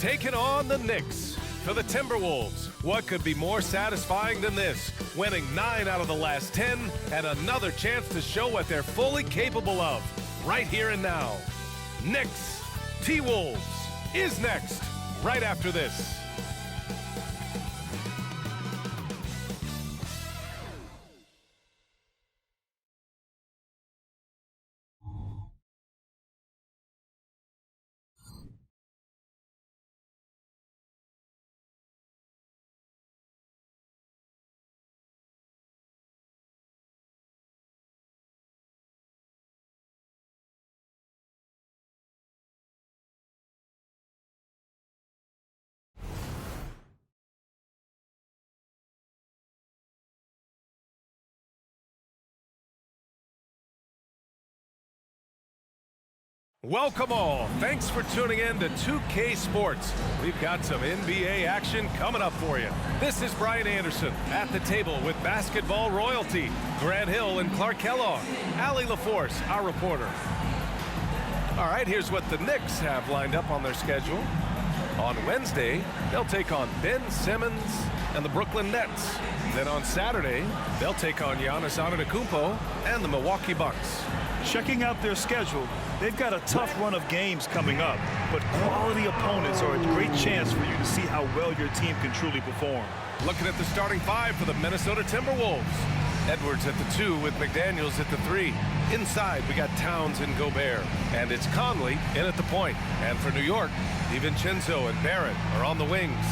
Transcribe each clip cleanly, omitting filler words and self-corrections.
taking on the Knicks. For the Timberwolves, what could be more satisfying than this? Winning 9 out of the last 10 and another chance to show what they're fully capable of right here and now. Knicks T-Wolves is next, right after this. Welcome all. Thanks for tuning in to 2K Sports. We've got some NBA action coming up for you. This is Brian Anderson at the table with basketball royalty. Grant Hill and Clark Kellogg. Allie LaForce, our reporter. All right, here's what the Knicks have lined up on their schedule. On Wednesday, they'll take on Ben Simmons and the Brooklyn Nets. Then on Saturday, they'll take on Giannis Antetokounmpo and the Milwaukee Bucks. Checking out their schedule, they've got a tough run of games coming up, but quality opponents are a great chance for you to see how well your team can truly perform. Looking at the starting 5 for the Minnesota Timberwolves. Edwards at the 2 with McDaniels at the 3. Inside, we got Towns and Gobert. And it's Conley in at the point. And for New York, DiVincenzo and Barrett are on the wings.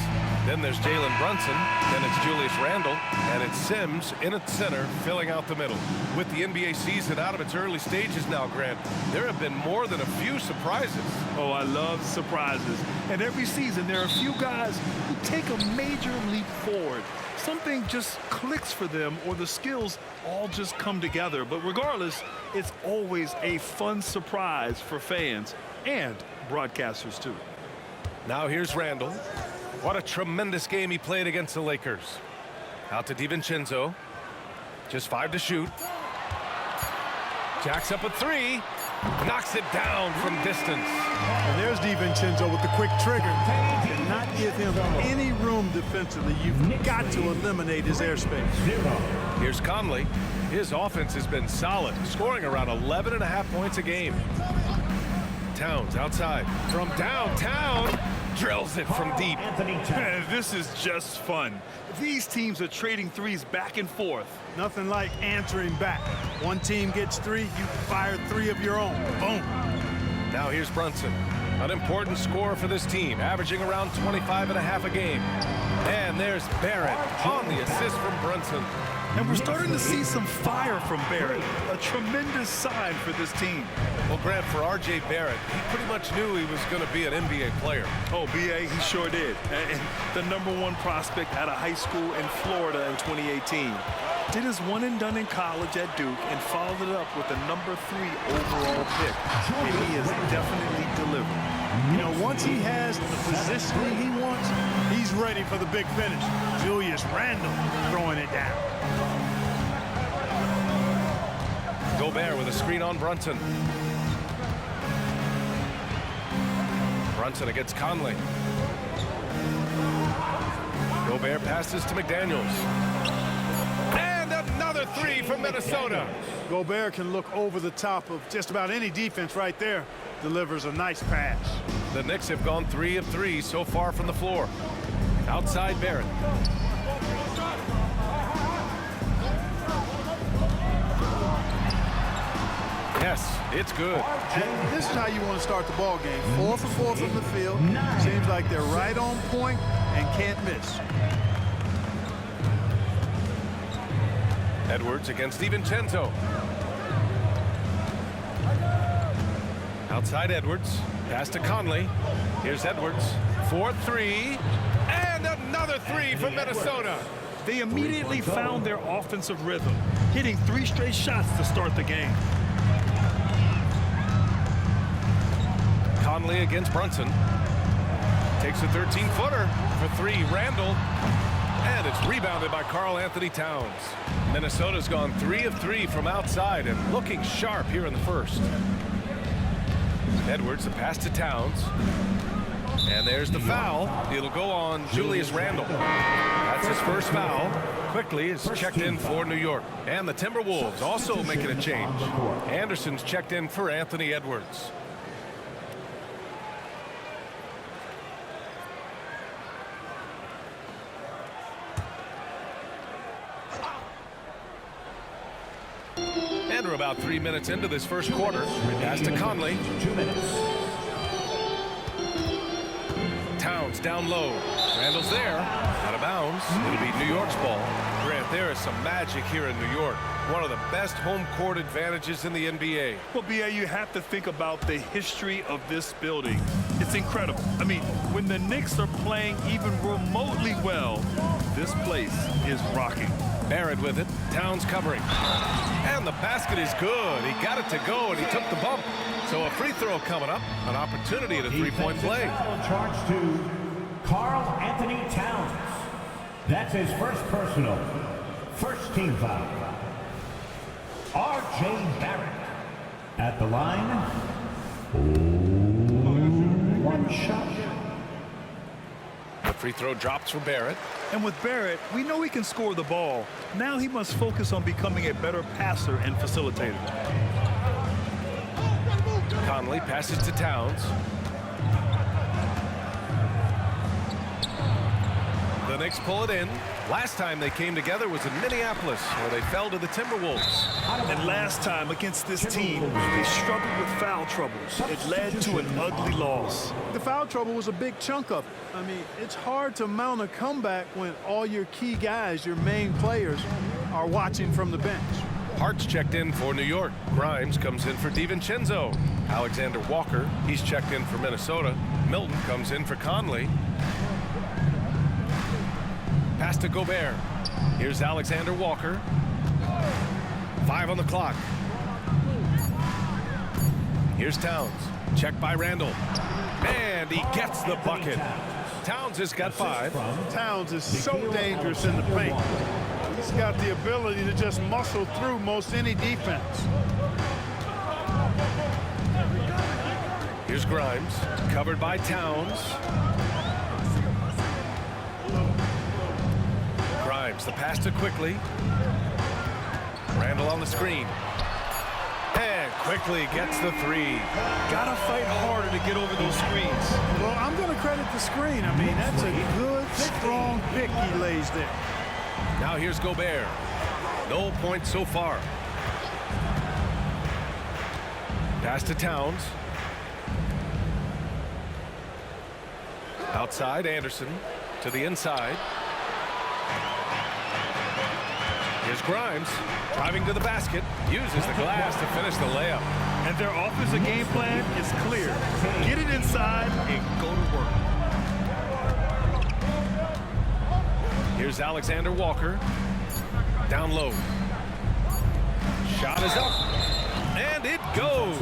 Then there's Jalen Brunson, then it's Julius Randle, and it's Sims in at center, filling out the middle. With the NBA season out of its early stages now, Grant, there have been more than a few surprises. Oh, I love surprises. And every season, there are a few guys who take a major leap forward. Something just clicks for them, or the skills all just come together. But regardless, it's always a fun surprise for fans and broadcasters, too. Now here's Randle. What a tremendous game he played against the Lakers. Out to DiVincenzo. Just 5 to shoot. Jacks up a 3. Knocks it down from distance. And there's DiVincenzo with the quick trigger. Cannot give him any room defensively. You've got to eliminate his airspace. Here's Conley. His offense has been solid, scoring around 11.5 points a game. Towns outside. From downtown. Drills it from deep. This is just fun. These teams are trading threes back and forth. Nothing like answering back. One team gets 3, you fire 3 of your own. Boom. Now here's Brunson. An important scorer for this team, averaging around 25.5 a game. And there's Barrett on the assist from Brunson. And we're starting to see some fire from Barrett. A tremendous sign for this team. Well, Grant, for R.J. Barrett, he pretty much knew he was going to be an NBA player. Oh, B.A., he sure did. And the #1 prospect out of high school in Florida in 2018. Did his one and done in college at Duke and followed it up with the #3 overall pick. And he is definitely delivering. You know, once he has the positioning he wants, he's ready for the big finish. Julius Randle throwing it down. Gobert with a screen on Brunson. Brunson against Conley. Gobert passes to McDaniels. And another 3 from Minnesota. Gobert can look over the top of just about any defense right there. Delivers a nice pass. The Knicks have gone 3 of 3 so far from the floor. Outside Barrett. Yes, it's good. And this is how you want to start the ball game. 4 for 4 from the field. Seems like they're right on point and can't miss. Edwards against DiVincenzo. Outside Edwards. Pass to Conley. Here's Edwards. 4-3. And another 3 from Minnesota. They immediately found their offensive rhythm, hitting 3 straight shots to start the game. Conley against Brunson. Takes a 13-footer for 3. Randle. And it's rebounded by Karl Anthony Towns. Minnesota's gone 3 of 3 from outside and looking sharp here in the first. Edwards, the pass to Towns. And there's the foul. It'll go on Julius Randle. That's his first foul. Quickly is checked in for New York. And the Timberwolves also making a change. Anderson's checked in for Anthony Edwards. And we're about 3 minutes into this first quarter. Pass to Conley. 2 minutes. Towns down low. Randall's there. Out of bounds. It'll be New York's ball. Grant, there is some magic here in New York. One of the best home court advantages in the NBA. Well, B.A., you have to think about the history of this building. It's incredible. I mean, when the Knicks are playing even remotely well, this place is rocking. Barrett with it. Towns covering. And the basket is good. He got it to go, and he took the bump. So a free throw coming up. An opportunity at a three-point play. Foul charge to Karl Anthony Towns. That's his first personal. First team foul. R.J. Barrett at the line. One shot. The free throw drops for Barrett. And with Barrett, we know he can score the ball. Now he must focus on becoming a better passer and facilitator. Conley passes to Towns. The Knicks pull it in. Last time they came together was in Minneapolis, where they fell to the Timberwolves. And last time against this team, they struggled with foul troubles. It led to an ugly loss. The foul trouble was a big chunk of it. I mean, it's hard to mount a comeback when all your key guys, your main players, are watching from the bench. Hart's checked in for New York. Grimes comes in for DiVincenzo. Alexander Walker, he's checked in for Minnesota. Milton comes in for Conley. Pass to Gobert. Here's Alexander Walker. 5 on the clock. Here's Towns. Checked by Randall. And he gets the bucket. Towns has got 5. Towns is so dangerous in the paint. He's got the ability to just muscle through most any defense. Here's Grimes. Covered by Towns. Grimes, the pass to Quickly. Randall on the screen. And Quickly gets the 3. Gotta fight harder to get over those screens. Well, I'm going to credit the screen. I mean, that's a good, strong pick he lays there. Now here's Gobert. No points so far. Pass to Towns. Outside, Anderson to the inside. Here's Grimes, driving to the basket, uses the glass to finish the layup. And their offensive game plan is clear. Get it inside and go to work. Here's Alexander Walker. Down low. Shot is up. And it goes.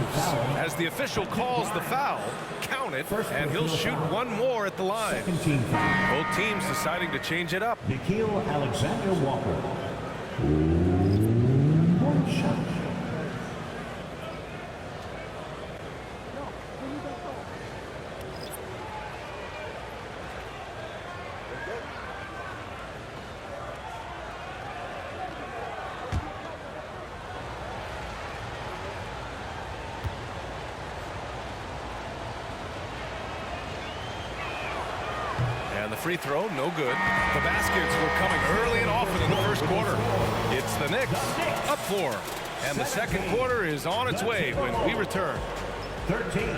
As the official calls the foul, count it, and he'll shoot one more at the line. Second team foul. Both teams deciding to change it up. Nikhil Alexander Walker. One shot. And the free throw, no good. The baskets were coming early and often in the first quarter. It's the Knicks up 4. And the second quarter is on its way when we return. 13.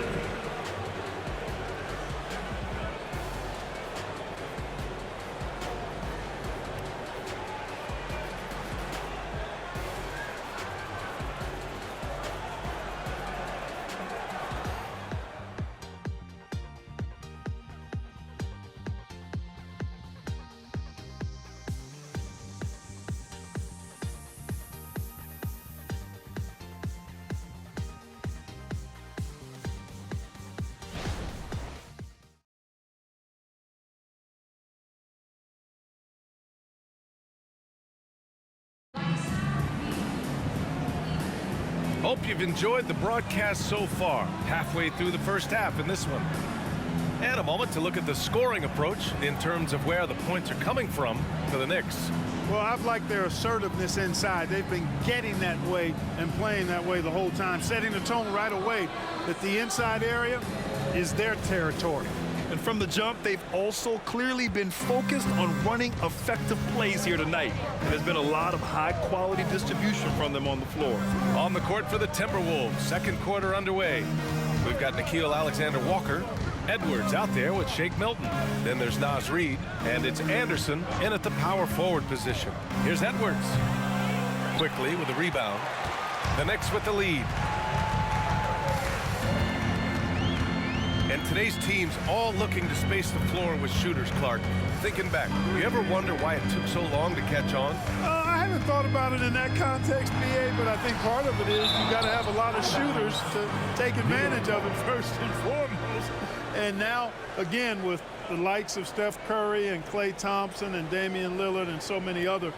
Hope you've enjoyed the broadcast so far. Halfway through the first half in this one. And a moment to look at the scoring approach in terms of where the points are coming from for the Knicks. Well, I've liked their assertiveness inside. They've been getting that way and playing that way the whole time, setting the tone right away that the inside area is their territory. And from the jump, they've also clearly been focused on running effective plays here tonight. And there's been a lot of high-quality distribution from them on the floor. On the court for the Timberwolves, second quarter underway. We've got Nickeil Alexander-Walker. Edwards out there with Shake Milton. Then there's Naz Reid, and it's Anderson in at the power forward position. Here's Edwards. Quickly with the rebound. The Knicks with the lead. And today's team's all looking to space the floor with shooters, Clark. Thinking back, you ever wonder why it took so long to catch on? I haven't thought about it in that context, BA, but I think part of it is you got to have a lot of shooters to take advantage of it first and foremost. And now, again, with the likes of Steph Curry and Klay Thompson and Damian Lillard and so many other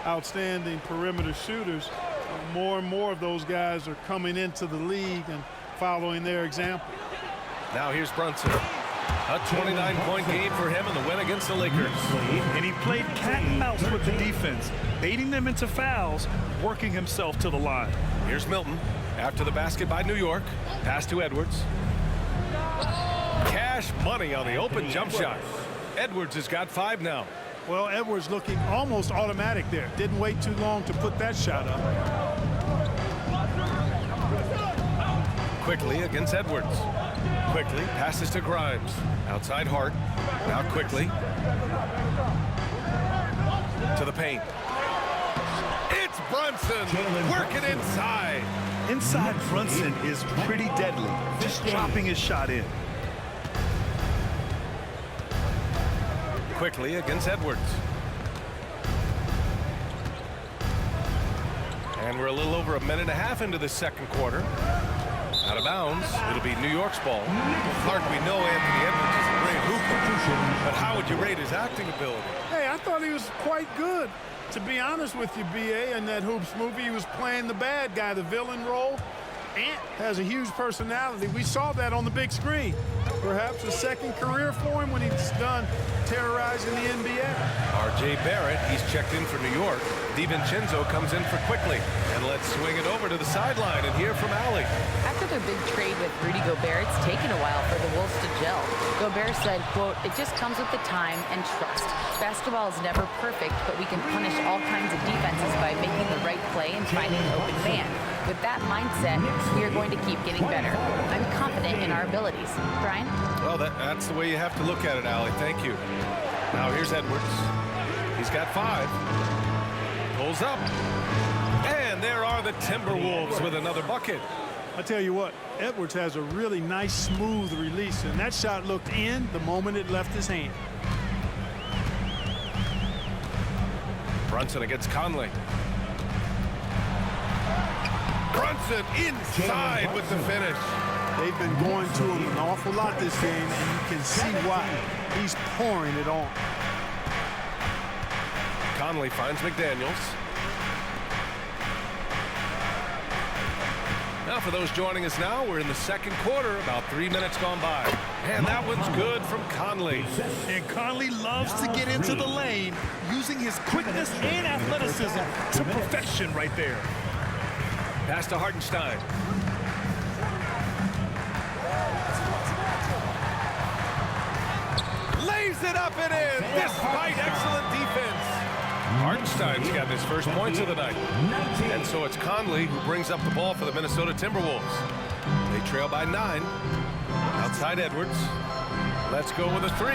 outstanding perimeter shooters, more and more of those guys are coming into the league and following their example. Now here's Brunson. A 29-point game for him in the win against the Lakers. And he played cat and mouse with the defense, baiting them into fouls, working himself to the line. Here's Milton after the basket by New York. Pass to Edwards. Cash money on the open jump shot. Edwards has got 5 now. Well, Edwards looking almost automatic there. Didn't wait too long to put that shot up. Quickly against Edwards. Quickly passes to Grimes. Outside Hart. Now Quickly. To the paint. It's Brunson working inside. Inside Brunson is pretty deadly, just dropping his shot in. Quickly against Edwards. And we're a little over a minute and a half into the second quarter. Out of bounds. It'll be New York's ball. Clark, we know Anthony Edwards is a great hooper, but how would you rate his acting ability? Hey, I thought he was quite good. To be honest with you, BA, in that Hoops movie, he was playing the bad guy, the villain role. Ant has a huge personality. We saw that on the big screen. Perhaps a second career for him when he's done terrorizing the NBA. R.J. Barrett, he's checked in for New York. DiVincenzo comes in for Quickly. And let's swing it over to the sideline and hear from Allie. After their big trade with Rudy Gobert, it's taken a while for the Wolves to gel. Gobert said, quote, "It just comes with the time and trust. Basketball is never perfect, but we can punish all kinds of defenses by making the right play and finding an open man. With that mindset, we are going to keep getting better. I'm confident in our abilities." Brian? Well, that's the way you have to look at it, Allie. Thank you. Now here's Edwards. He's got 5. Pulls up. And there are the Timberwolves with another bucket. I tell you what, Edwards has a really nice, smooth release, and that shot looked in the moment it left his hand. Brunson against Conley. Brunson inside with the finish. They've been going to him an awful lot this game, and you can see why. He's pouring it on. Conley finds McDaniels. Now for those joining us now, we're in the second quarter, about 3 minutes gone by. And that one's good from Conley. And Conley loves to get into the lane, using his quickness and athleticism to perfection right there. Pass to Hartenstein. Lays it up and in, despite excellent defense. Hartenstein's got his first points of the night. And so it's Conley who brings up the ball for the Minnesota Timberwolves. They trail by 9. Outside Edwards. Let's go with a 3.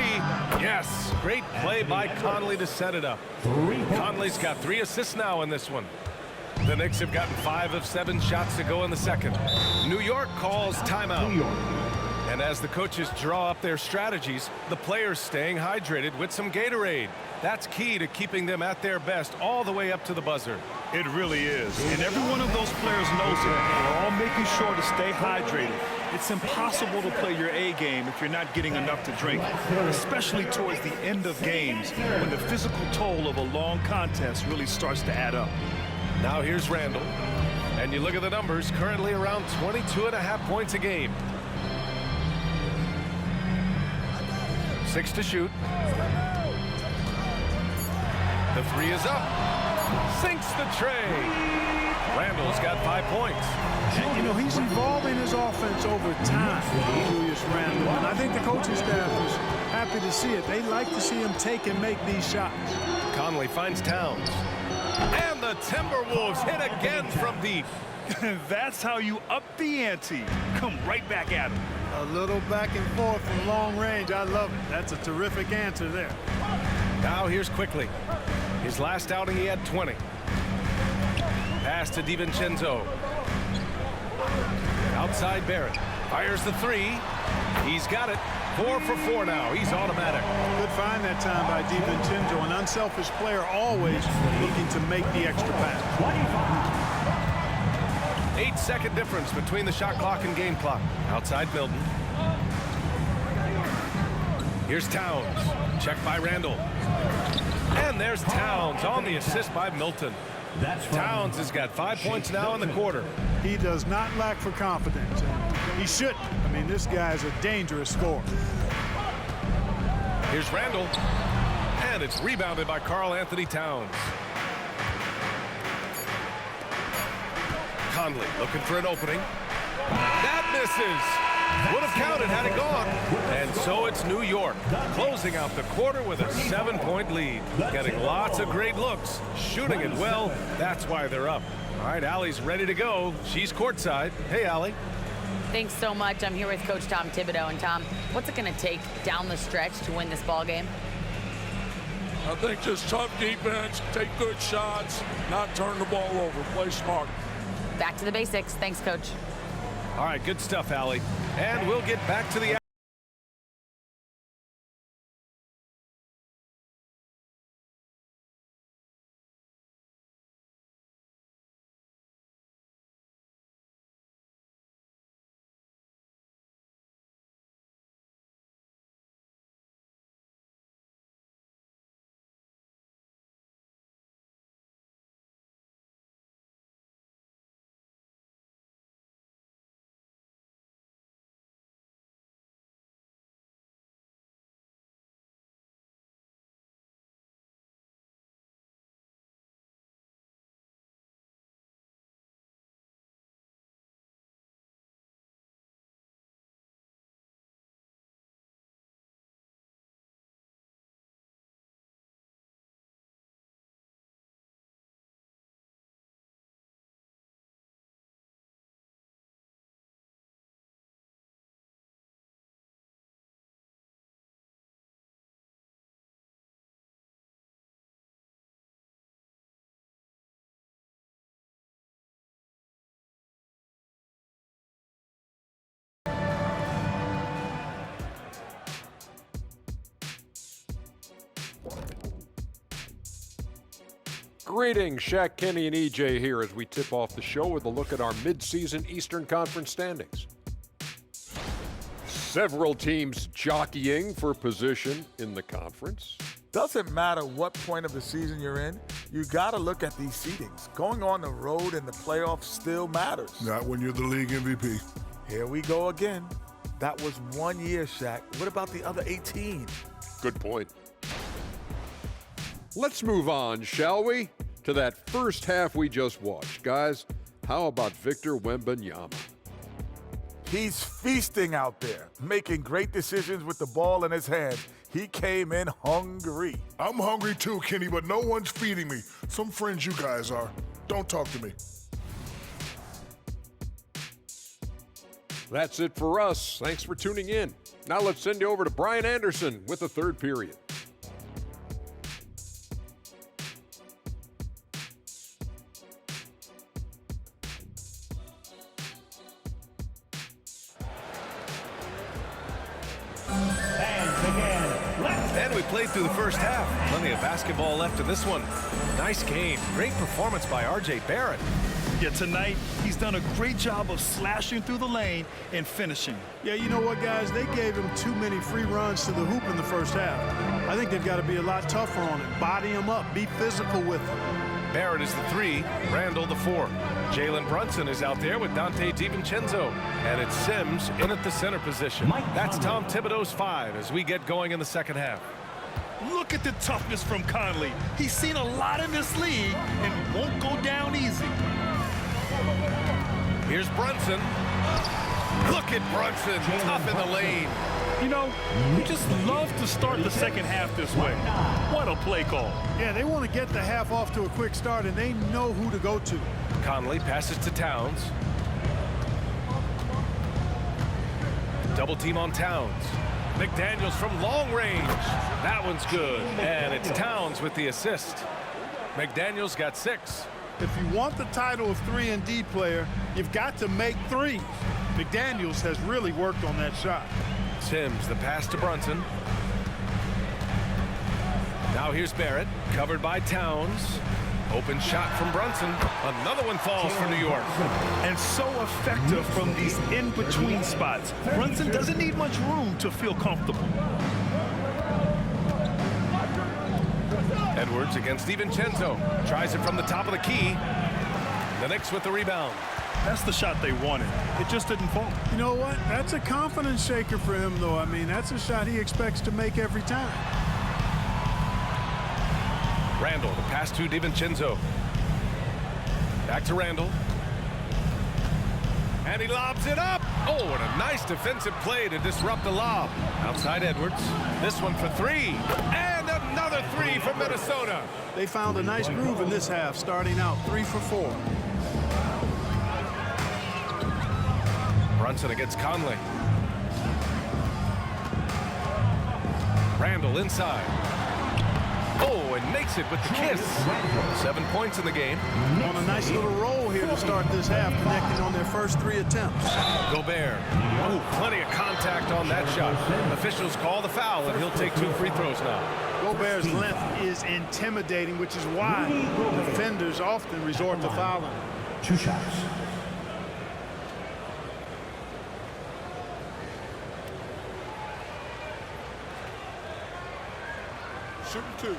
Yes, great play by Conley to set it up. Conley's got 3 assists now in this one. The Knicks have gotten 5 of 7 shots to go in the second. New York calls timeout. And as the coaches draw up their strategies, the players staying hydrated with some Gatorade. That's key to keeping them at their best all the way up to the buzzer. It really is. And every one of those players knows it. They're all making sure to stay hydrated. It's impossible to play your A game if you're not getting enough to drink, especially towards the end of games when the physical toll of a long contest really starts to add up. Now here's Randall. And you look at the numbers, currently around 22.5 points a game. 6 to shoot. The 3 is up. Sinks the tray. Randall's got 5 points. And, you know, he's evolving his offense over time, Julius Randle. And I think the coaching staff is happy to see it. They like to see him take and make these shots. Conley finds Towns. And the Timberwolves hit again from deep. That's how you up the ante. Come right back at him. A little back and forth from long range. I love it. That's a terrific answer there. Now here's Quickly. His last outing, he had 20. Pass to DiVincenzo. Outside Barrett. Fires the 3. He's got it. 4 for 4 now. He's automatic. Good find that time by DiVincenzo. An unselfish player, always looking to make the extra pass. 8-second difference between the shot clock and game clock. Outside Milton. Here's Towns. Check by Randall. And there's Towns on the assist by Milton. Towns has got 5 points now in the quarter. He does not lack for confidence. He shouldn't. I mean, this guy is a dangerous scorer. Here's Randall. And it's rebounded by Karl Anthony Towns. Conley looking for an opening. That misses. Would have counted had it gone. And so it's New York closing out the quarter with a 7-point lead. Getting lots of great looks. Shooting it well. That's why they're up. All right, Allie's ready to go. She's courtside. Hey, Allie. Thanks so much. I'm here with Coach Tom Thibodeau. And Tom, what's it going to take down the stretch to win this ball game? I think just tough defense, take good shots, not turn the ball over, play smart. Back to the basics. Thanks, Coach. All right, good stuff, Allie. And we'll get back to the Greetings, Shaq, Kenny, and EJ here as we tip off the show with a look at our midseason Eastern Conference standings. Several teams jockeying for position in the conference. Doesn't matter what point of the season you're in, you got to look at these seedings. Going on the road in the playoffs still matters. Not when you're the league MVP. Here we go again. That was 1 year, Shaq. What about the other 18? Good point. Let's move on, shall we, to that first half we just watched. Guys, how about Victor Wembanyama? He's feasting out there, making great decisions with the ball in his hands. He came in hungry. I'm hungry too, Kenny, but no one's feeding me. Some friends you guys are. Don't talk to me. That's it for us. Thanks for tuning in. Now let's send you over to Brian Anderson with the third period. And we played through the first half. Plenty of basketball left in this one. Nice game. Great performance by R.J. Barrett. Yeah, tonight he's done a great job of slashing through the lane and finishing. Yeah, you know what, guys? They gave him too many free runs to the hoop in the first half. I think they've got to be a lot tougher on him. Body him up. Be physical with him. Barrett is the 3, Randall the 4. Jalen Brunson is out there with Dante DiVincenzo. And it's Sims in at the center position. That's Tom Thibodeau's 5 as we get going in the second half. Look at the toughness from Conley. He's seen a lot in this league and won't go down easy. Here's Brunson. Look at Brunson, tough in the lane. You know, you just love to start the second half this way. What a play call. Yeah, they want to get the half off to a quick start, and they know who to go to. Conley passes to Towns. Double team on Towns. McDaniels from long range. That one's good. And it's Towns with the assist. McDaniels got 6. If you want the title of 3-and-D player, you've got to make threes. McDaniels has really worked on that shot. Sims, the pass to Brunson. Now here's Barrett, covered by Towns. Open shot from Brunson. Another one falls for New York. And so effective from these in-between spots. Brunson doesn't need much room to feel comfortable. Edwards against DiVincenzo. Tries it from the top of the key. The Knicks with the rebound. That's the shot they wanted. It just didn't fall. You know what? That's a confidence shaker for him, though. I mean, that's a shot he expects to make every time. Randall, the pass to DiVincenzo. Back to Randall. And he lobs it up. Oh, and a nice defensive play to disrupt the lob. Outside Edwards. This one for 3. And another 3 from Minnesota. They found a nice groove in this half, starting out 3 for 4. Brunson against Conley. Randall inside. Oh, and makes it with the kiss. 7 points in the game. On a nice little roll here to start this half, connecting on their first 3 attempts. Gobert. Oh, plenty of contact on that shot. Officials call the foul, and he'll take 2 free throws now. Gobert's length is intimidating, which is why defenders often resort to fouling. 2 shots. Shooting 2.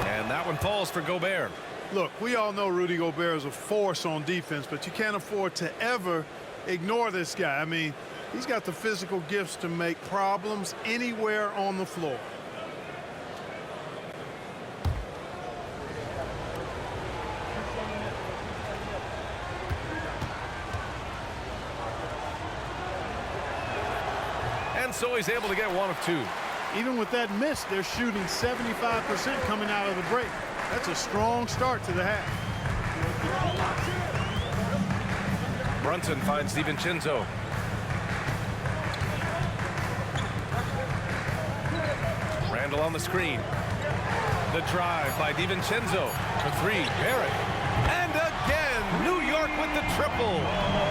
And that one falls for Gobert. Look, we all know Rudy Gobert is a force on defense, but you can't afford to ever ignore this guy. I mean, he's got the physical gifts to make problems anywhere on the floor. And so he's able to get 1 of 2. Even with that miss, they're shooting 75% coming out of the break. That's a strong start to the half. Brunson finds DiVincenzo. Randall on the screen. The drive by DiVincenzo. For 3, Barrett. And again, New York with the triple.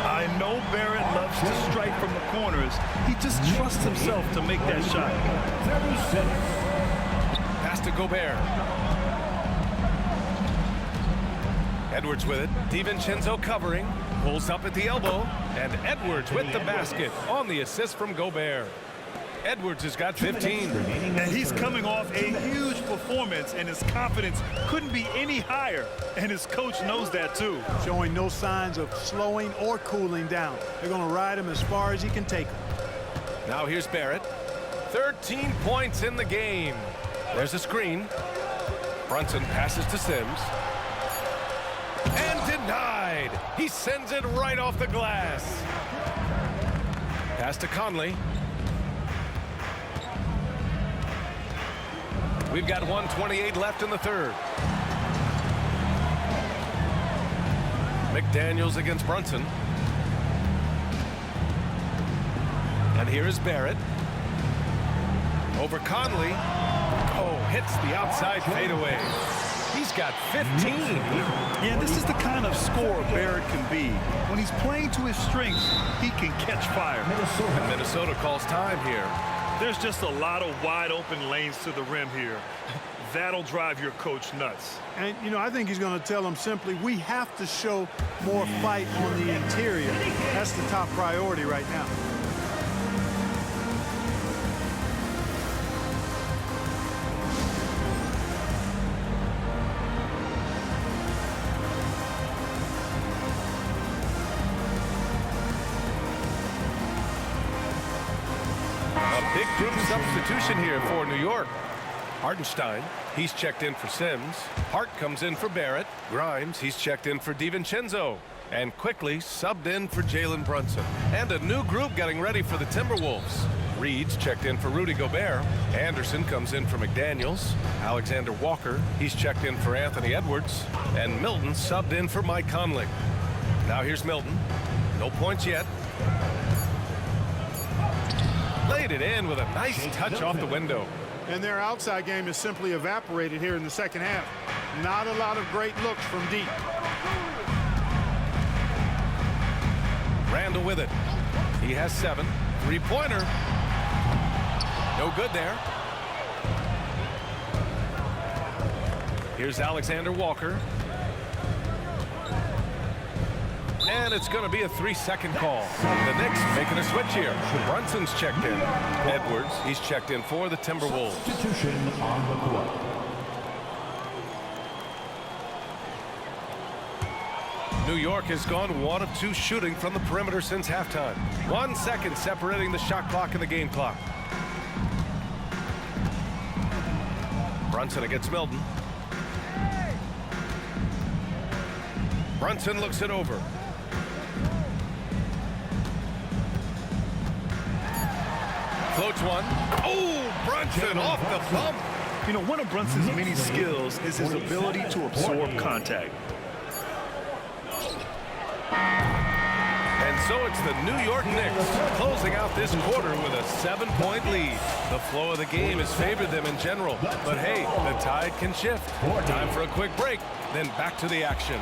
I know Barrett loves to strike from the corners. He just trusts himself to make that shot. 36. Pass to Gobert. Edwards with it. DiVincenzo covering. Pulls up at the elbow. And Edwards with the basket on the assist from Gobert. Edwards has got 15. And he's coming off a huge performance, and his confidence couldn't be any higher. And his coach knows that, too. Showing no signs of slowing or cooling down. They're going to ride him as far as he can take him. Now here's Barrett. 13 points in the game. There's a screen. Brunson passes to Sims. And denied. He sends it right off the glass. Pass to Conley. We've got 1:28 left in the third. McDaniels against Brunson. And here is Barrett. Over Conley. Oh, hits the outside fadeaway. He's got 15. Yeah, this is the kind of scorer Barrett can be. When he's playing to his strengths, he can catch fire. And Minnesota calls time here. There's just a lot of wide open lanes to the rim here. That'll drive your coach nuts. And, you know, I think he's going to tell them simply, we have to show more fight on the interior. That's the top priority right now. A big group substitution here for New York. Hartenstein, he's checked in for Sims. Hart comes in for Barrett. Grimes, he's checked in for DiVincenzo. And quickly subbed in for Jalen Brunson. And a new group getting ready for the Timberwolves. Reed's checked in for Rudy Gobert. Anderson comes in for McDaniels. Alexander Walker, he's checked in for Anthony Edwards. And Milton subbed in for Mike Conley. Now here's Milton. No points yet. Laid it in with a nice touch off the window. And their outside game is simply evaporated here in the second half. Not a lot of great looks from deep. Randall with it. He has 7. Three-pointer. No good there. Here's Alexander Walker. And it's going to be a 3-second call. The Knicks making a switch here. Brunson's checked in. Edwards, he's checked in for the Timberwolves. Substitution on the court. New York has gone 1 of 2 shooting from the perimeter since halftime. 1 second separating the shot clock and the game clock. Brunson against Milton. Brunson looks it over. Floats one. Oh, Brunson off the bump. You know, one of Brunson's many skills is his ability to absorb contact. And so it's the New York Knicks closing out this quarter with a 7-point lead. The flow of the game has favored them in general. But hey, the tide can shift. Time for a quick break, then back to the action.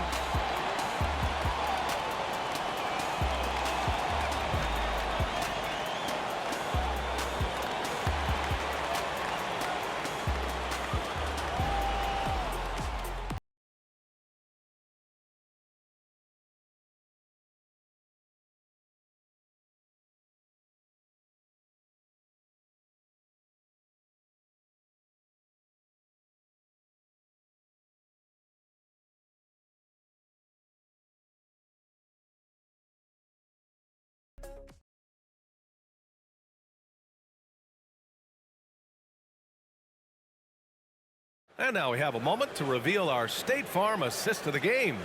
And now we have a moment to reveal our State Farm assist of the game.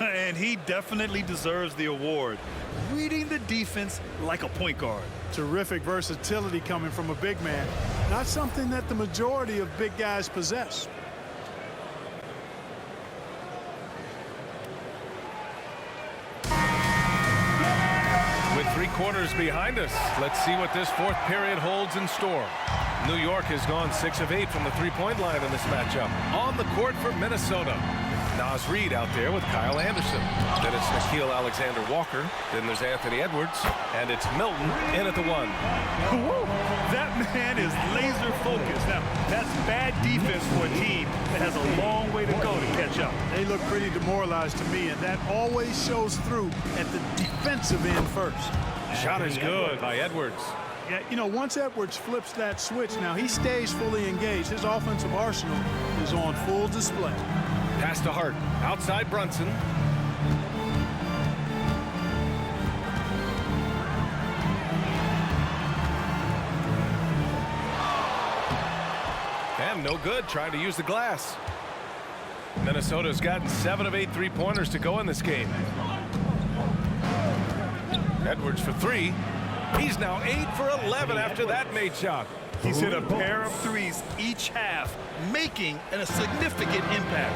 And he definitely deserves the award. Reading the defense like a point guard. Terrific versatility coming from a big man. Not something that the majority of big guys possess. With 3 quarters behind us, let's see what this 4th period holds in store. New York has gone 6 of 8 from the 3-point line in this matchup. On the court for Minnesota. Naz Reid out there with Kyle Anderson. Then it's Nickeil Alexander-Walker. Then there's Anthony Edwards. And it's Milton in at the 1. That man is laser focused. Now, that's bad defense for a team that has a long way to go to catch up. They look pretty demoralized to me, and that always shows through at the defensive end first. Shot is good by Edwards. Yeah, you know, once Edwards flips that switch, now he stays fully engaged. His offensive arsenal is on full display. Pass to Hart. Outside Brunson. And no good, trying to use the glass. Minnesota's gotten 7 of 8 3-pointers to go in this game. Edwards for 3. He's now 8 for 11 after that made shot. He's hit a pair of threes each half, making a significant impact.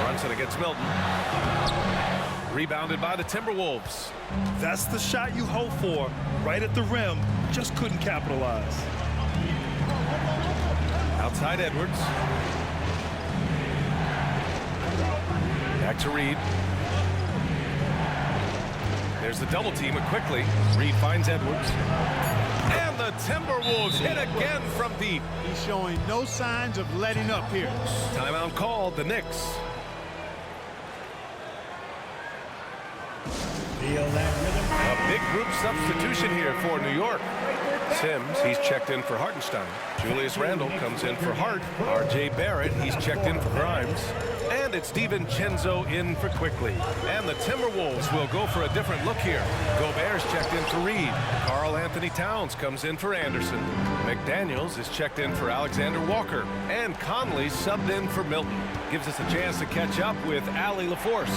Brunson against Milton. Rebounded by the Timberwolves. That's the shot you hope for, right at the rim. Just couldn't capitalize. Outside Edwards. Back to Reed. There's the double team quickly. Reed finds Edwards. And the Timberwolves hit again from deep. He's showing no signs of letting up here. Timeout called, the Knicks. A big group substitution here for New York. Sims, he's checked in for Hartenstein. Julius Randle comes in for Hart. R.J. Barrett, he's checked in for Grimes. And it's DiVincenzo in for Quickly. And the Timberwolves will go for a different look here. Gobert's checked in for Reed. Karl Anthony Towns comes in for Anderson. McDaniels is checked in for Alexander Walker. And Conley subbed in for Milton. Gives us a chance to catch up with Allie LaForce.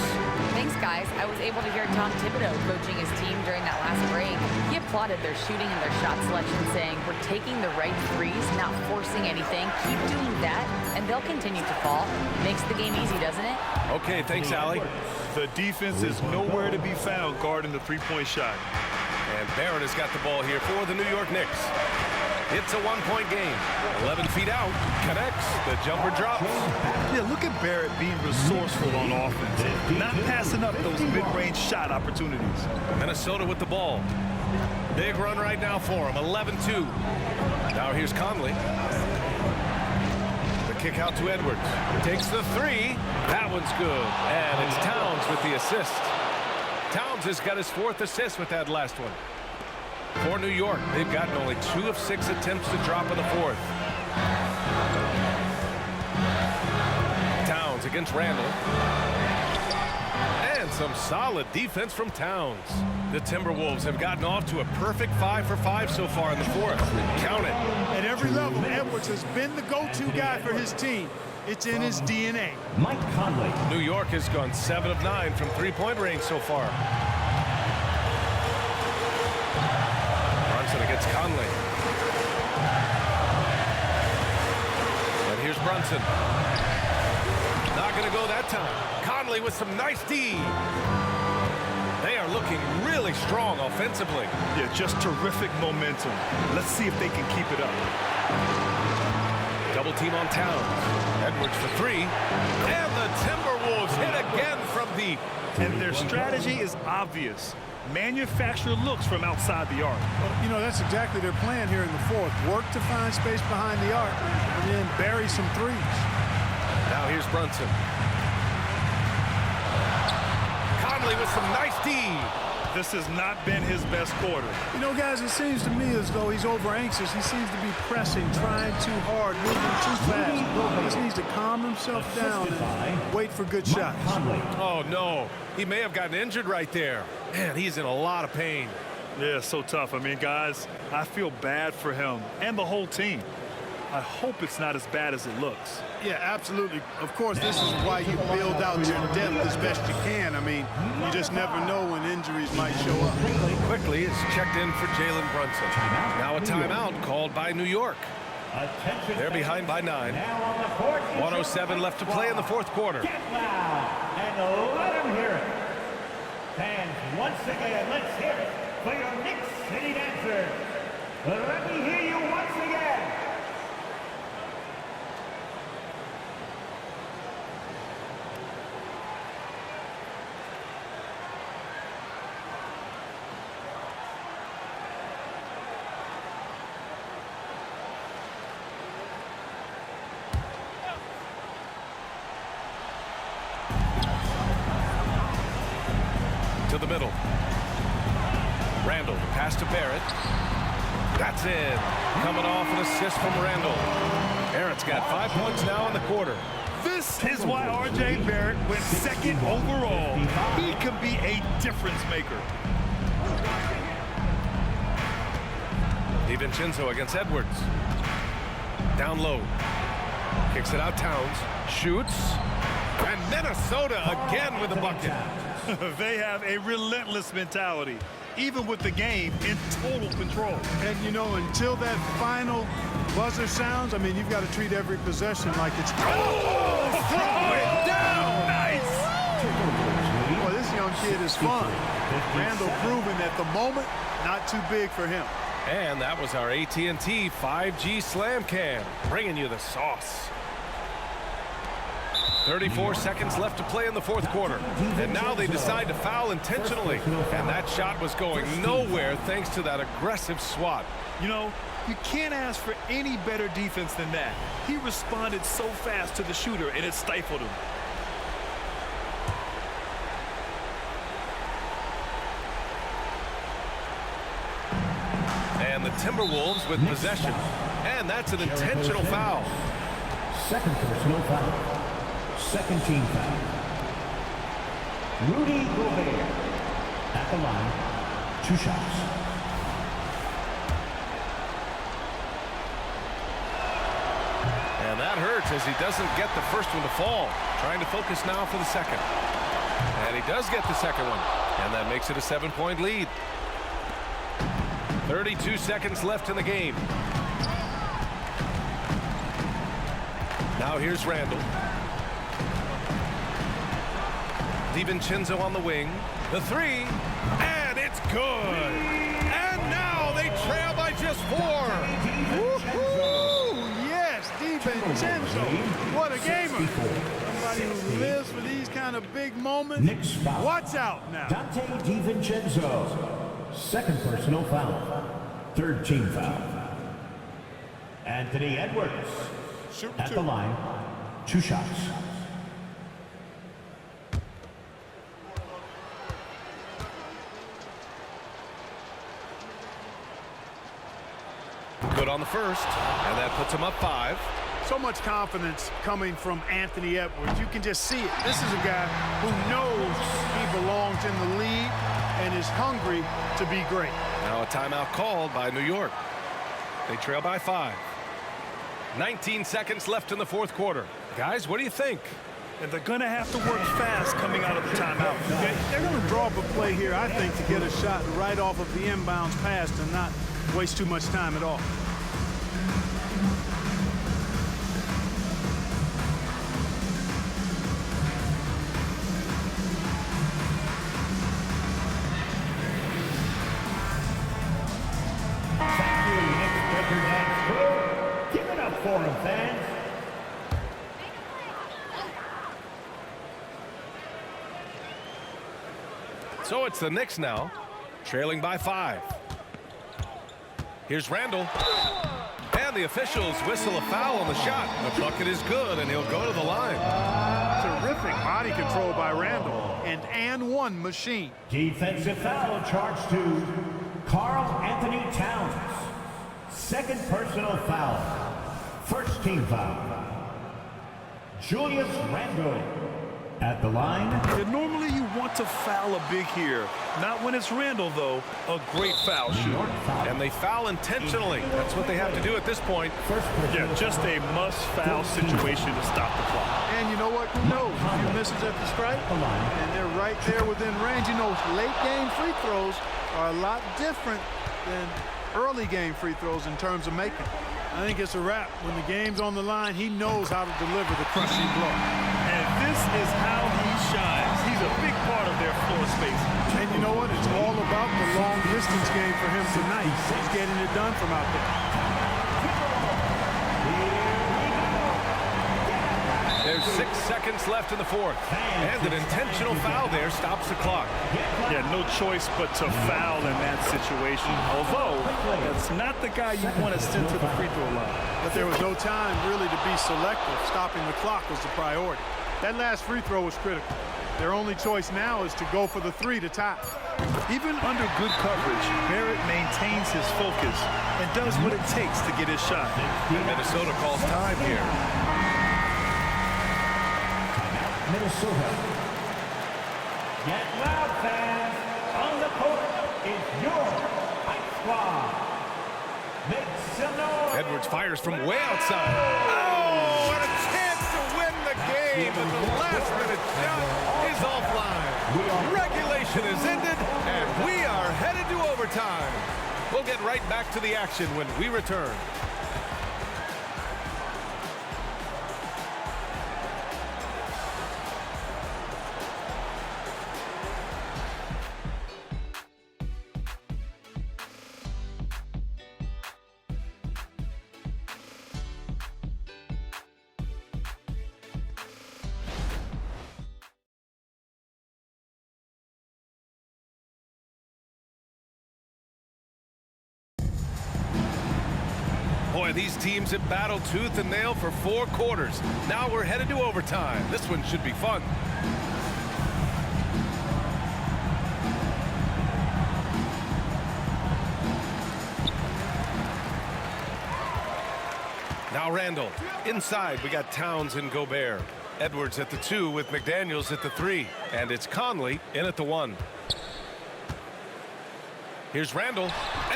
Thanks, guys. I was able to hear Tom Thibodeau coaching his team during that last break. He applauded their shooting and their shot selection, saying, "We're taking the right threes, not forcing anything. Keep doing that, and they'll continue to fall." Makes the game easy, doesn't it? Okay, thanks, Allie. The defense is nowhere to be found guarding the three-point shot. And Barrett has got the ball here for the New York Knicks. It's a one-point game. 11 feet out, connects, the jumper drops. Yeah, look at Barrett being resourceful on offense, not passing up those mid-range shot opportunities. Minnesota with the ball. Big run right now for him, 11-2. Now here's Conley. The kick out to Edwards. Takes the three. That one's good. And it's Towns with the assist. Towns has got his 4th assist with that last one. For New York, they've gotten only 2 of 6 attempts to drop in the 4th. Towns against Randle. And some solid defense from Towns. The Timberwolves have gotten off to a perfect 5 for 5 so far in the 4th. Count it. At every level, Edwards has been the go-to guy for his team. It's in his DNA. Mike Conley. New York has gone 7 of 9 from three-point range so far. Brunson against Conley. And here's Brunson. Not going to go that time. Conley with some nice D. They are looking really strong offensively. Yeah, just terrific momentum. Let's see if they can keep it up. Double team on Towns. Edwards for 3. And the Timberwolves hit again from deep. And their strategy is obvious. Manufacture looks from outside the arc. Well, you know, that's exactly their plan here in the 4th. Work to find space behind the arc and then bury some threes. Now here's Brunson. Conley with some nice D. This has not been his best quarter. You know, guys, it seems to me as though he's over-anxious. He seems to be pressing, trying too hard, moving too fast. He just needs to calm himself down and wait for good shots. Oh, no. He may have gotten injured right there. Man, he's in a lot of pain. Yeah, so tough. I mean, guys, I feel bad for him and the whole team. I hope it's not as bad as it looks. Yeah, absolutely. Of course, this is why you build out your depth as best you can. I mean, you just never know when injuries might show up. Quickly, it's checked in for Jalen Brunson. Now a timeout called by New York. They're behind by 9. 1:07 left to play in the 4th quarter. Get loud and let them hear it. Fans, once again, let's hear it for your Knicks City Dancers. Let me hear you once again. To the middle. Randle, pass to Barrett. That's in. Coming off an assist from Randle. Barrett's got 5 points now in the quarter. This is why R.J. Barrett went 2nd overall. He can be a difference maker. DiVincenzo against Edwards. Down low. Kicks it out, Towns. Shoots. And Minnesota again with a bucket. They have a relentless mentality, even with the game in total control. And, you know, until that final buzzer sounds, I mean, you've got to treat every possession like it's... Oh, throw it down! Nice! Boy, this young kid is fun. Randle proving that the moment, not too big for him. And that was our AT&T 5G Slam Cam, bringing you the sauce. 34 seconds left to play in the fourth quarter. And now they decide to foul intentionally. And that shot was going nowhere thanks to that aggressive swat. You know, you can't ask for any better defense than that. He responded so fast to the shooter, and it stifled him. And the Timberwolves with possession. And that's an intentional foul. Second personal foul. Second team foul. Rudy Gobert at the line. 2 shots. And that hurts as he doesn't get the first one to fall. Trying to focus now for the second. And he does get the second one. And that makes it a 7-point lead. 32 seconds left in the game. Now here's Randall. DiVincenzo on the wing. The three. And it's good. And now they trail by just 4. Woo-hoo! Yes, DiVincenzo. What a gamer. Somebody who lives for these kind of big moments. Knicks foul. Watch out now. Dante DiVincenzo. Second personal foul. Third team foul. Anthony Edwards at the line. 2 shots. Good on the first, and that puts him up 5. So much confidence coming from Anthony Edwards. You can just see it. This is a guy who knows he belongs in the league and is hungry to be great. Now a timeout called by New York. They trail by 5. 19 seconds left in the fourth quarter. Guys, what do you think? And they're going to have to work fast coming out of the timeout. Okay? They're going to draw up a play here, I think, to get a shot right off of the inbounds pass and not waste too much time at all. Thank you, Knicks record dance crew. Give it up for him, fans. So it's the Knicks now, trailing by 5. Here's Randall. And the officials whistle a foul on the shot. The bucket is good, and he'll go to the line. Terrific body control by Randall. And one machine. Defensive foul charged to Karl Anthony Towns. Second personal foul. First team foul. Julius Randle at the line. And normally you want to foul a big here. Not when it's Randall, though. A great foul shooter. And they foul intentionally. That's what they have to do at this point. Yeah, just a must-foul situation to stop the clock. And you know what? Who knows? A few misses at the stripe, and they're right there within range. You know, late game free throws are a lot different than early game free throws in terms of making. I think it's a wrap. When the game's on the line, he knows how to deliver the crushing blow. And this is how he shines. He's a big part of their floor space. And you know what? It's all about the long distance game for him tonight. He's getting it done from out there. There's 6 seconds left in the fourth. And an intentional foul there stops the clock. Yeah, no choice but to foul in that situation. Although, that's not the guy you want to send to the free throw line. But there was no time really to be selective. Stopping the clock was the priority. That last free throw was critical. Their only choice now is to go for the 3 to tie. Even under good coverage, Barrett maintains his focus and does what it takes to get his shot. Minnesota calls time here. Minnesota. Get loud, fans. On the court is your Ice Squad. Make some noise. Edwards fires from way outside. Oh, and a chance to win the game. And the last-minute shot is offline. Regulation is ended, and we are headed to overtime. We'll get right back to the action when we return. Boy, these teams have battled tooth and nail for 4 quarters. Now we're headed to overtime. This one should be fun. Now Randall. Inside, we got Towns and Gobert. Edwards at the 2 with McDaniels at the 3. And it's Conley in at the 1. Here's Randall.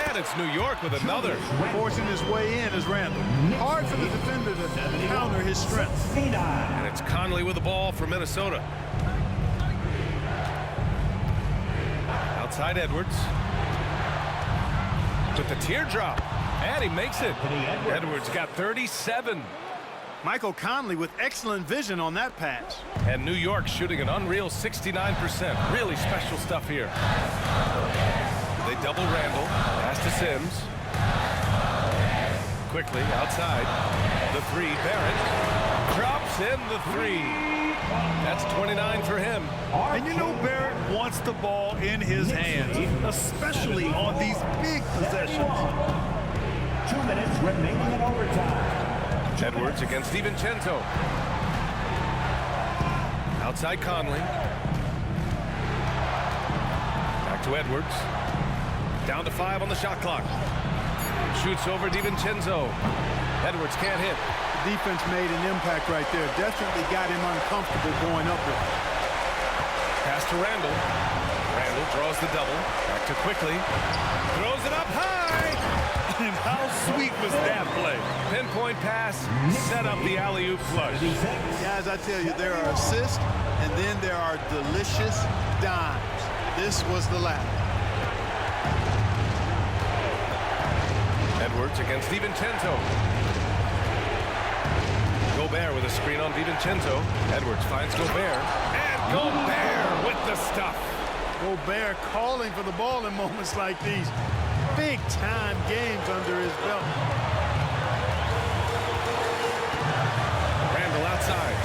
And it's New York with another. Forcing his way in is Randall. Hard for the defender to counter his strength. And it's Conley with the ball for Minnesota. Outside Edwards. With the teardrop. And he makes it. Edwards got 37. Michael Conley with excellent vision on that pass. And New York shooting an unreal 69%. Really special stuff here. They double Randall. Pass to Sims. Quickly outside. The 3, Barrett. Drops in the 3. That's 29 for him. And you know Barrett wants the ball in his hands, especially on these big possessions. 2 minutes remaining in overtime. Edwards against DiVincenzo. Outside Conley. Back to Edwards. Down to 5 on the shot clock. Shoots over DiVincenzo. Edwards can't hit. The defense made an impact right there. Definitely got him uncomfortable going up with it. Pass to Randall. Randall draws the double. Back to Quickly. Throws it up high. And how sweet was that play? Pinpoint pass. Set up the alley-oop flush. Guys, I tell you, there are assists, and then there are delicious dimes. This was the latter. Edwards against DiVincenzo. Gobert with a screen on DiVincenzo. Edwards finds Gobert. And Gobert with the stuff. Gobert calling for the ball in moments like these. Big-time games under his belt. Randall outside.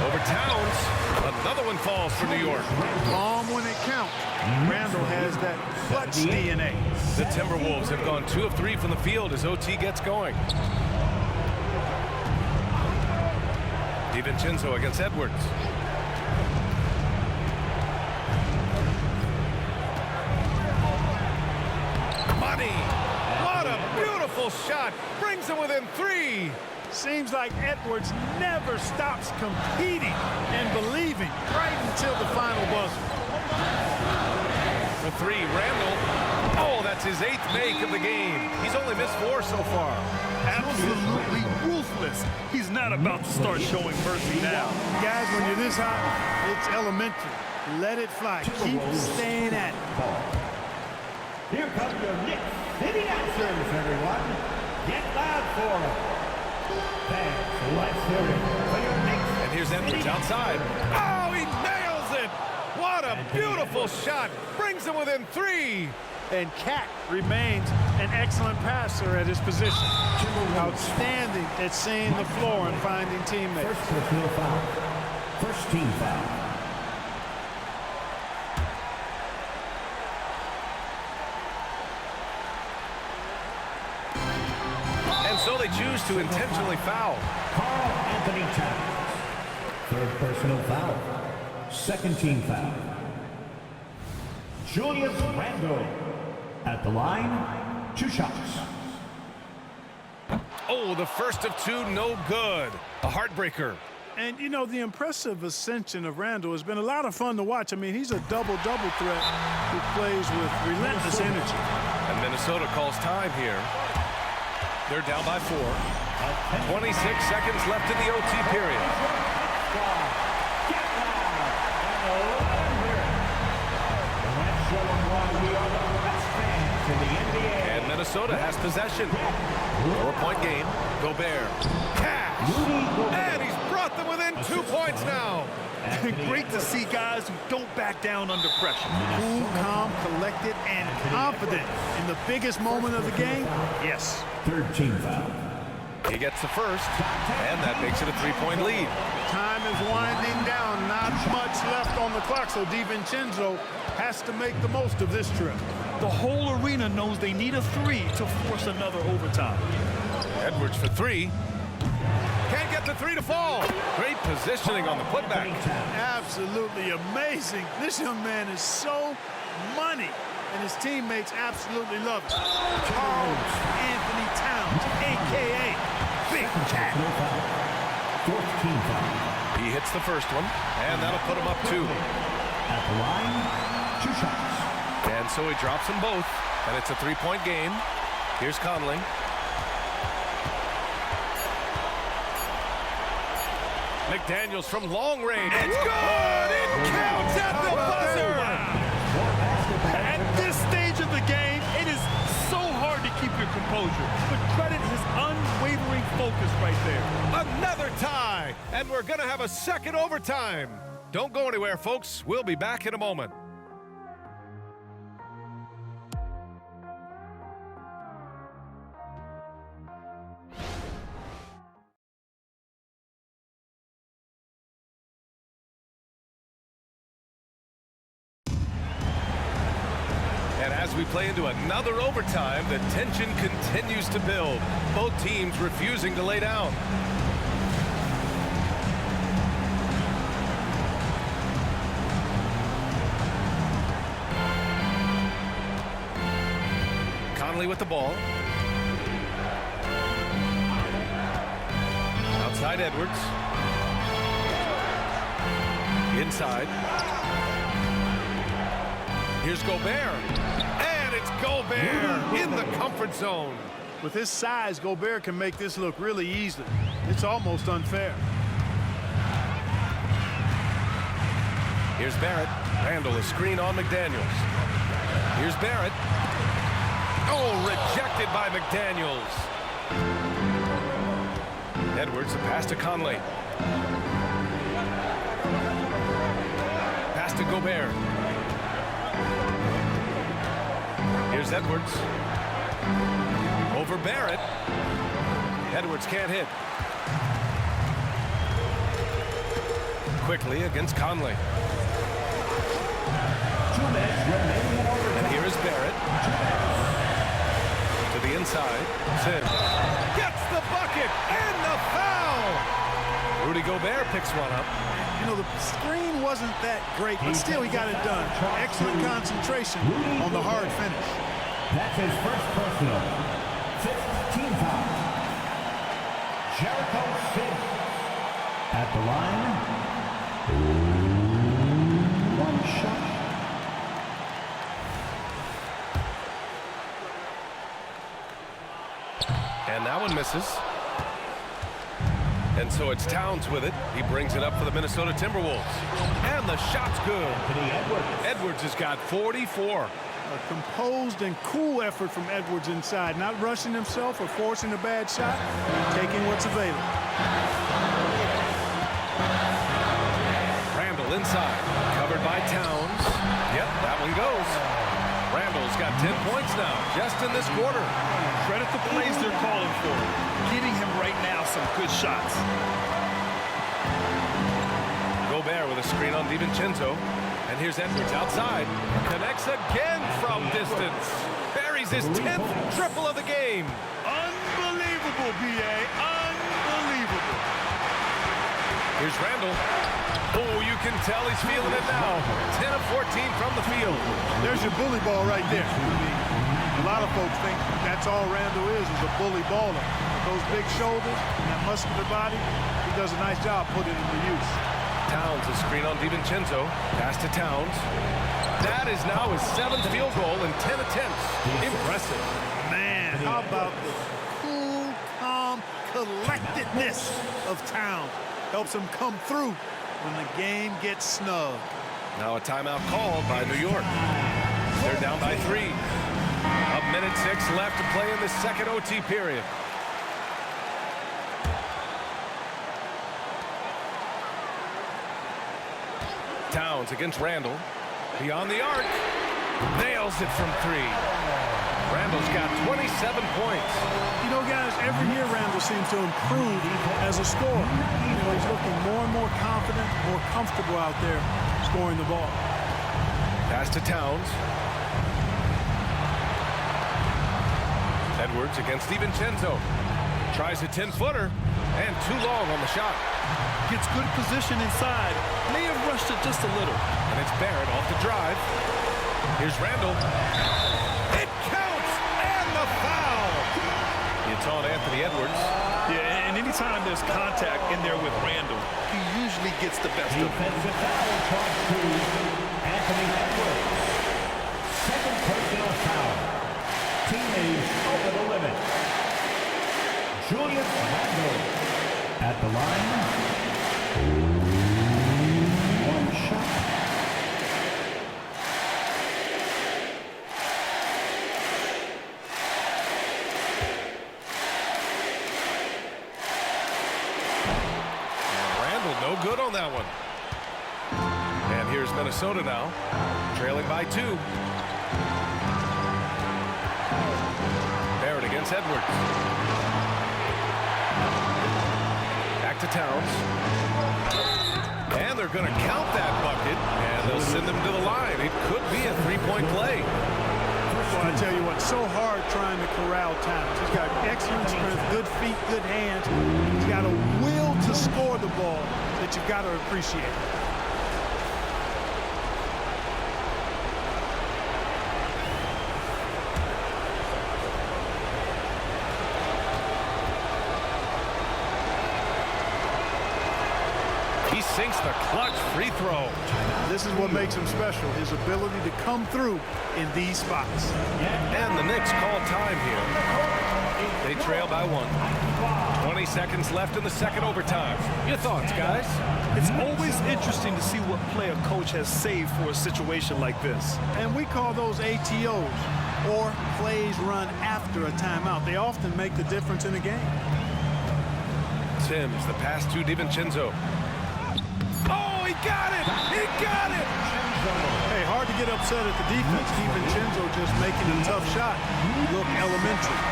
Over Towns. Another one falls for New York. Calm when it counts. Randall has that clutch DNA. The Timberwolves have gone 2 of 3 from the field as OT gets going. DiVincenzo against Edwards. Money! What a beautiful shot! Brings them within 3. Seems like Edwards never stops competing and believing right until the final buzzer. For 3, Randall. Oh, that's his 8th make of the game. He's only missed 4 so far. Absolutely ruthless. He's not about to start showing mercy now. Guys, when you're this hot, it's elementary. Let it fly. Keep staying at it. Here comes your Knicks City Dancers, everyone. Get loud for them. Fans, let's hear it for your Knicks. And here's Edwards outside. Oh, he nails it! What a beautiful shot! Brings him within 3. And Cat remains an excellent passer at his position. Outstanding at seeing the floor and finding teammates. First personal foul. First team foul. And so they choose to intentionally foul. Carl Anthony Towns. Third personal foul. Second team foul. Julius Randle. At the line, 2 shots. Oh, the first of 2, no good. A heartbreaker. And, you know, the impressive ascension of Randle has been a lot of fun to watch. I mean, he's a double-double threat who plays with relentless energy. And Minnesota calls time here. They're down by 4. 26 seconds left in the OT period. And Minnesota has possession. 4-point game. Gobert. Cash. And he's brought them within 2 points now. Great to see guys who don't back down under pressure. Cool, calm, collected, and confident in the biggest moment of the game. Yes. Third team foul. He gets the first, and that makes it a 3-point lead. Time is winding down. Not much left on the clock, so DiVincenzo has to make the most of this trip. The whole arena knows they need a 3 to force another overtime. Edwards for 3. Can't get the 3 to fall. Great positioning on the putback. Absolutely amazing. This young man is so money, and his teammates absolutely love it. Carl Anthony Towns, a.k.a. Big Cat. He hits the first one, and that'll put him up 2. At the line, 2 shots. And so he drops them both, and it's a 3-point game. Here's Conley. McDaniels from long range. It's good! It counts at the buzzer! At this stage of the game, it is so hard to keep your composure. But credit his unwavering focus right there. Another tie, and we're going to have a second overtime. Don't go anywhere, folks. We'll be back in a moment. And as we play into another overtime, the tension continues to build. Both teams refusing to lay down. Conley with the ball. Outside Edwards. Inside. Here's Gobert. And it's Gobert in the comfort zone. With his size, Gobert can make this look really easy. It's almost unfair. Here's Barrett. Randall, a screen on McDaniels. Here's Barrett. Oh, rejected by McDaniels. Edwards, a pass to Conley. Pass to Gobert. Here's Edwards. Over Barrett. Edwards can't hit. Quickly against Conley. And here is Barrett. To the inside. Sims. Gets the bucket and the foul. Rudy Gobert picks one up. You know, the screen wasn't that great, but still he got it done. Excellent concentration on the hard finish. That's his first personal. 5th team foul. Jericho Sims. At the line. 1 shot. And that one misses. And so it's Towns with it. He brings it up for the Minnesota Timberwolves. And the shot's good. Edwards has got 44. A composed and cool effort from Edwards inside, not rushing himself or forcing a bad shot, taking what's available. Randall inside, covered by Towns. Yep, that one goes. Randall's got 10 points now, just in this quarter. Credit the plays they're calling for. Getting him right now some good shots. Gobert with a screen on DiVincenzo. And here's Edwards outside. Connects again from distance. Buries his 10th triple of the game. Unbelievable, B.A. Unbelievable. Here's Randall. Oh, you can tell he's feeling it now. 10 of 14 from the field. There's your bully ball right there. A lot of folks think that's all Randall is a bully baller. With those big shoulders and that muscular body, he does a nice job putting it to use. Towns, a screen on DiVincenzo. Pass to Towns. That is now his 7th field goal in 10 attempts. Impressive. Man, how about the cool, calm collectedness of Towns? Helps him come through when the game gets snug. Now a timeout called by New York. They're down by 3. 1:06 left to play in the second OT period. Towns against Randall. Beyond the arc. Nails it from 3. Randall's got 27 points. You know, guys, every year Randall seems to improve as a scorer. You know, he's looking more and more confident, more comfortable out there scoring the ball. Pass to Towns. Edwards against DiVincenzo. Tries a 10-footer and too long on the shot. Gets good position inside. May have rushed it just a little. And it's Barrett off the drive. Here's Randall. It counts! And the foul! It's on Anthony Edwards. Yeah, and anytime there's contact in there with Randall, he usually gets the best of it. Defensive foul charge to Anthony Edwards. Second personal foul. Teammates over the limit. Julius Randle at the line. One shot. Randall no good on that one. And here's Minnesota now, trailing by 2. Barrett against Edwards. Back to Towns. And they're going to count that bucket, and they'll send them to the line. It could be a 3-point play. Well, I tell you what, so hard trying to corral Towns. He's got excellent strength, good feet, good hands. He's got a will to score the ball that you've got to appreciate. He sinks the clutch free throw. This is what makes him special, his ability to come through in these spots. And the Knicks call time here. They trail by 1. 20 seconds left in the second overtime. Your thoughts, guys? It's always interesting to see what play a coach has saved for a situation like this. And we call those ATOs, or plays run after a timeout. They often make the difference in a game. Timms, the pass to DiVincenzo. Oh, he got it! He got it! Hey, hard to get upset at the defense. DiVincenzo just making a tough shot look elementary.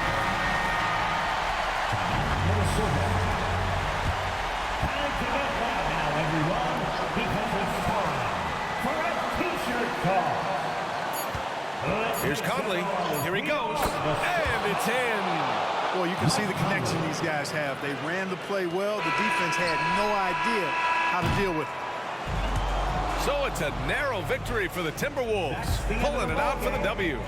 Minnesota. Time to get loud now, everyone, because it's time for a t-shirt call. Here's Conley. Here he goes. And it's in. Well, you can see the connection these guys have. They ran the play well. The defense had no idea how to deal with it. So it's a narrow victory for the Timberwolves, pulling it out for the W.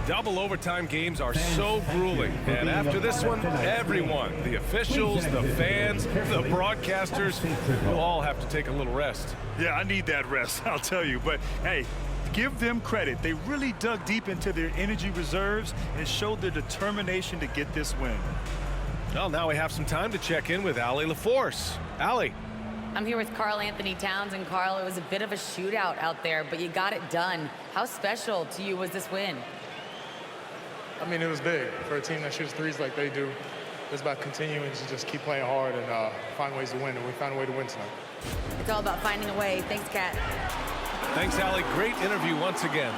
Double overtime games are so grueling, and after this one, everyone, the officials, the fans, the broadcasters, will all have to take a little rest. Yeah, I need that rest, I'll tell you. But, hey, give them credit. They really dug deep into their energy reserves and showed their determination to get this win. Well, now we have some time to check in with Allie LaForce. Allie. I'm here with Karl Anthony Towns, and Karl, it was a bit of a shootout out there, but you got it done. How special to you was this win? I mean, it was big for a team that shoots threes like they do. It's about continuing to just keep playing hard and find ways to win, and we found a way to win tonight. It's all about finding a way. Thanks, Kat. Thanks, Allie. Great interview once again.